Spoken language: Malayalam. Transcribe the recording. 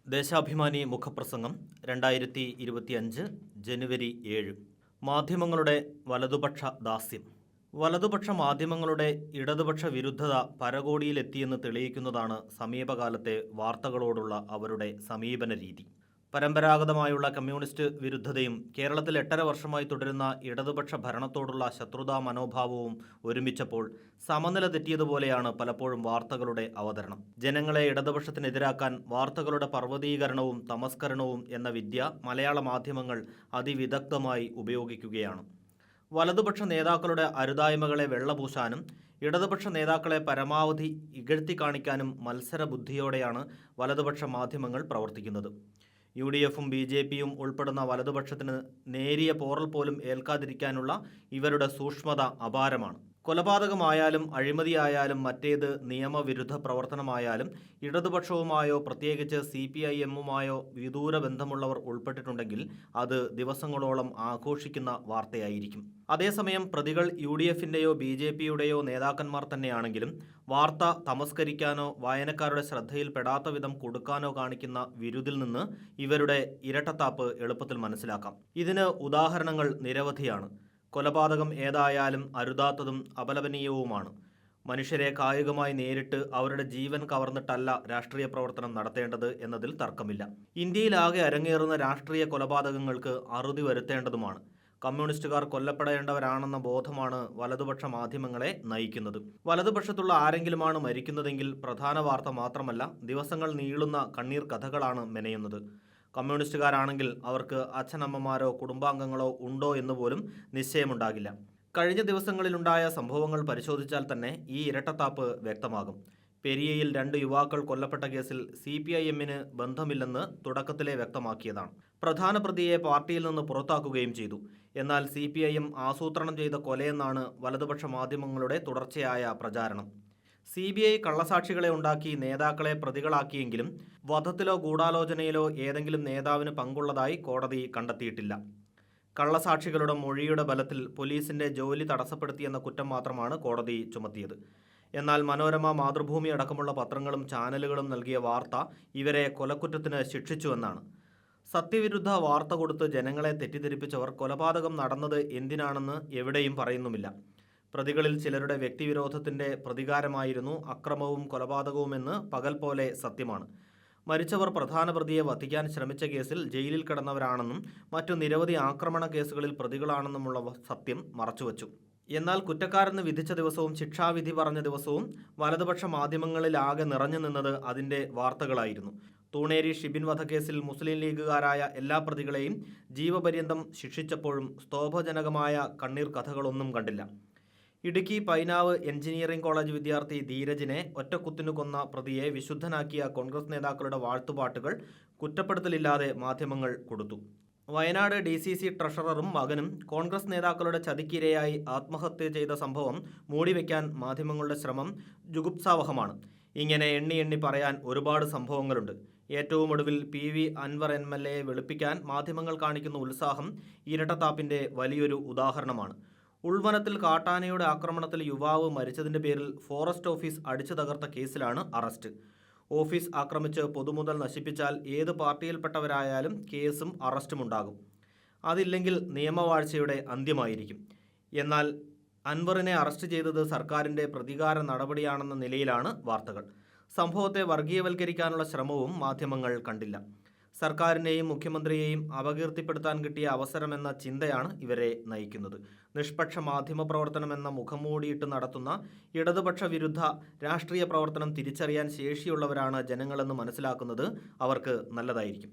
ദേശാഭിമാനി മുഖപ്രസംഗം 2025 ജനുവരി 7. മാധ്യമങ്ങളുടെ വലതുപക്ഷ ദാസ്യം. വലതുപക്ഷ മാധ്യമങ്ങളുടെ ഇടതുപക്ഷ വിരുദ്ധത പരകോടിയിലെത്തിയെന്ന് തെളിയിക്കുന്നതാണ് സമീപകാലത്തെ വാർത്തകളോടുള്ള അവരുടെ സമീപന രീതി. പരമ്പരാഗതമായുള്ള കമ്മ്യൂണിസ്റ്റ് വിരുദ്ധതയും കേരളത്തിൽ 8.5 വർഷമായി തുടരുന്ന ഇടതുപക്ഷ ഭരണത്തോടുള്ള ശത്രുതാ മനോഭാവവും ഒരുമിച്ചപ്പോൾ സമനില തെറ്റിയതുപോലെയാണ് പലപ്പോഴും വാർത്തകളുടെ അവതരണം. ജനങ്ങളെ ഇടതുപക്ഷത്തിനെതിരാക്കാൻ വാർത്തകളുടെ പർവ്വതീകരണവും തമസ്കരണവും എന്ന വിദ്യ മലയാള മാധ്യമങ്ങൾ അതിവിദഗ്ധമായി ഉപയോഗിക്കുകയാണ്. വലതുപക്ഷ നേതാക്കളുടെ അരുതായ്മകളെ വെള്ളപൂശാനും ഇടതുപക്ഷ നേതാക്കളെ പരമാവധി ഇകഴ്ത്തി കാണിക്കാനും മത്സരബുദ്ധിയോടെയാണ് വലതുപക്ഷ മാധ്യമങ്ങൾ പ്രവർത്തിക്കുന്നത്. UDFും BJPയും ഉൾപ്പെടുന്ന വലതുപക്ഷത്തിന് നേരിയ പോറൽ പോലും ഏൽക്കാതിരിക്കാനുള്ള ഇവരുടെ സൂക്ഷ്മത അപാരമാണ്. കൊലപാതകമായാലും അഴിമതിയായാലും മറ്റേത് നിയമവിരുദ്ധ പ്രവർത്തനമായാലും ഇടതുപക്ഷവുമായോ പ്രത്യേകിച്ച് CPIMുമായോ വിദൂര ബന്ധമുള്ളവർ ഉൾപ്പെട്ടിട്ടുണ്ടെങ്കിൽ അത് ദിവസങ്ങളോളം ആഘോഷിക്കുന്ന വാർത്തയായിരിക്കും. അതേസമയം പ്രതികൾ UDFിൻ്റെയോ BJPയുടെയോ നേതാക്കന്മാർ തന്നെയാണെങ്കിലും വാർത്ത തമസ്കരിക്കാനോ വായനക്കാരുടെ ശ്രദ്ധയിൽപ്പെടാത്ത വിധം കൊടുക്കാനോ കാണിക്കുന്ന വിരുതിൽ നിന്ന് ഇവരുടെ ഇരട്ടത്താപ്പ് എളുപ്പത്തിൽ മനസ്സിലാക്കാം. ഇതിന് ഉദാഹരണങ്ങൾ നിരവധിയാണ്. കൊലപാതകം ഏതായാലും അരുതാത്തതും അപലപനീയവുമാണ്. മനുഷ്യരെ കായികമായി നേരിട്ട് അവരുടെ ജീവൻ കവർന്നിട്ടല്ല രാഷ്ട്രീയ പ്രവർത്തനം നടത്തേണ്ടത് എന്നതിൽ തർക്കമില്ല. ഇന്ത്യയിലാകെ അരങ്ങേറുന്ന രാഷ്ട്രീയ കൊലപാതകങ്ങൾക്ക് അറുതി വരുത്തേണ്ടതുമാണ്. കമ്മ്യൂണിസ്റ്റുകാർ കൊല്ലപ്പെടേണ്ടവരാണെന്ന ബോധമാണ് വലതുപക്ഷ മാധ്യമങ്ങളെ നയിക്കുന്നത്. വലതുപക്ഷത്തുള്ള ആരെങ്കിലുമാണ് മരിക്കുന്നതെങ്കിൽ പ്രധാന വാർത്ത മാത്രമല്ല, ദിവസങ്ങൾ നീളുന്ന കണ്ണീർ കഥകളാണ് മെനയുന്നത്. കമ്മ്യൂണിസ്റ്റുകാരാണെങ്കിൽ അവർക്ക് അച്ഛനമ്മമാരോ കുടുംബാംഗങ്ങളോ ഉണ്ടോ എന്ന് പോലും നിശ്ചയമുണ്ടാകില്ല. കഴിഞ്ഞ ദിവസങ്ങളിലുണ്ടായ സംഭവങ്ങൾ പരിശോധിച്ചാൽ തന്നെ ഈ ഇരട്ടത്താപ്പ് വ്യക്തമാകും. പെരിയയിൽ 2 യുവാക്കൾ കൊല്ലപ്പെട്ട കേസിൽ CPIMന് ബന്ധമില്ലെന്ന് തുടക്കത്തിലെ വ്യക്തമാക്കിയതാണ്. പ്രധാന പ്രതിയെ പാർട്ടിയിൽ നിന്ന് പുറത്താക്കുകയും ചെയ്തു. എന്നാൽ CPIM ആസൂത്രണം ചെയ്ത കൊലയെന്നാണ് വലതുപക്ഷ മാധ്യമങ്ങളുടെ തുടർച്ചയായ പ്രചാരണം. CBI കള്ളസാക്ഷികളെ ഉണ്ടാക്കി നേതാക്കളെ പ്രതികളാക്കിയെങ്കിലും വധത്തിലോ ഗൂഢാലോചനയിലോ ഏതെങ്കിലും നേതാവിന് പങ്കുള്ളതായി കോടതി കണ്ടെത്തിയിട്ടില്ല. കള്ളസാക്ഷികളുടെ മൊഴിയുടെ ബലത്തിൽ പോലീസിന്റെ ജോലി തടസ്സപ്പെടുത്തിയെന്ന കുറ്റം മാത്രമാണ് കോടതി ചുമത്തിയത്. എന്നാൽ മനോരമ, മാതൃഭൂമി അടക്കമുള്ള പത്രങ്ങളും ചാനലുകളും നൽകിയ വാർത്ത ഇവരെ കൊലക്കുറ്റത്തിന് ശിക്ഷിച്ചുവെന്നാണ്. സത്യവിരുദ്ധ വാർത്ത കൊടുത്ത് ജനങ്ങളെ തെറ്റിദ്ധരിപ്പിച്ചവർ കൊലപാതകം നടന്നത് എന്തിനാണെന്ന് എവിടെയും പറയുന്നുമില്ല. പ്രതികളിൽ ചിലരുടെ വ്യക്തിവിരോധത്തിന്റെ പ്രതികാരമായിരുന്നു അക്രമവും കൊലപാതകവുമെന്ന് പകൽ പോലെ സത്യമാണ്. മരിച്ചവർ പ്രധാന പ്രതിയെ വധിക്കാൻ ശ്രമിച്ച കേസിൽ ജയിലിൽ കിടന്നവരാണെന്നും മറ്റു നിരവധി ആക്രമണ കേസുകളിൽ പ്രതികളാണെന്നുമുള്ള സത്യം മറച്ചുവച്ചു. എന്നാൽ കുറ്റക്കാരെന്ന് വിധിച്ച ദിവസവും ശിക്ഷാവിധി പറഞ്ഞ ദിവസവും വലതുപക്ഷ മാധ്യമങ്ങളിലാകെ നിറഞ്ഞു നിന്നത് അതിൻ്റെ വാർത്തകളായിരുന്നു. തൂണേരി ഷിബിൻ വധക്കേസിൽ മുസ്ലിം ലീഗുകാരായ എല്ലാ പ്രതികളെയും ജീവപര്യന്തം ശിക്ഷിച്ചപ്പോഴും സ്തോഭജനകമായ കണ്ണീർ കഥകളൊന്നും കണ്ടില്ല. ഇടുക്കി പൈനാവ് എഞ്ചിനീയറിംഗ് കോളേജ് വിദ്യാർത്ഥി ധീരജിനെ ഒറ്റക്കുത്തിനു കൊന്ന പ്രതിയെ വിശുദ്ധനാക്കിയ കോൺഗ്രസ് നേതാക്കളുടെ വാഴ്ത്തുപാട്ടുകൾ കുറ്റപ്പെടുത്തലില്ലാതെ മാധ്യമങ്ങൾ കൊടുത്തു. വയനാട് DCC ട്രഷററും മകനും കോൺഗ്രസ് നേതാക്കളുടെ ചതിക്കിരയായി ആത്മഹത്യ ചെയ്ത സംഭവം മൂടിവെക്കാൻ മാധ്യമങ്ങളുടെ ശ്രമം ജുഗുപ്സാവഹമാണ്. ഇങ്ങനെ എണ്ണി എണ്ണി പറയാൻ ഒരുപാട് സംഭവങ്ങളുണ്ട്. ഏറ്റവും ഒടുവിൽ PV അൻവർ MLA വെളുപ്പിക്കാൻ മാധ്യമങ്ങൾ കാണിക്കുന്ന ഉത്സാഹം ഇരട്ടത്താപ്പിൻ്റെ വലിയൊരു ഉദാഹരണമാണ്. ഉൾവനത്തിൽ കാട്ടാനയുടെ ആക്രമണത്തിൽ യുവാവ് മരിച്ചതിൻ്റെ പേരിൽ ഫോറസ്റ്റ് ഓഫീസ് അടിച്ചു തകർത്ത കേസിലാണ് അറസ്റ്റ്. ഓഫീസ് ആക്രമിച്ച് പൊതുമുതൽ നശിപ്പിച്ചാൽ ഏത് പാർട്ടിയിൽപ്പെട്ടവരായാലും കേസും അറസ്റ്റുമുണ്ടാകും. അതില്ലെങ്കിൽ നിയമവാഴ്ചയുടെ അന്ത്യമായിരിക്കും. എന്നാൽ അൻവറിനെ അറസ്റ്റ് ചെയ്തത് സർക്കാരിൻ്റെ പ്രതികാര നടപടിയാണെന്ന നിലയിലാണ് വാർത്തകൾ. സംഭവത്തെ വർഗീയവൽക്കരിക്കാനുള്ള ശ്രമവും മാധ്യമങ്ങൾ കണ്ടില്ല. സർക്കാരിനെയും മുഖ്യമന്ത്രിയെയും അപകീർത്തിപ്പെടുത്താൻ കിട്ടിയ അവസരമെന്ന ചിന്തയാണ് ഇവരെ നയിക്കുന്നത്. നിഷ്പക്ഷ മാധ്യമപ്രവർത്തനമെന്ന മുഖംമൂടിയിട്ട് നടത്തുന്ന ഇടതുപക്ഷ വിരുദ്ധ രാഷ്ട്രീയ പ്രവർത്തനം തിരിച്ചറിയാൻ ശേഷിയുള്ളവരാണ് ജനങ്ങളെന്ന് മനസ്സിലാക്കുന്നത് അവർക്ക് നല്ലതായിരിക്കും.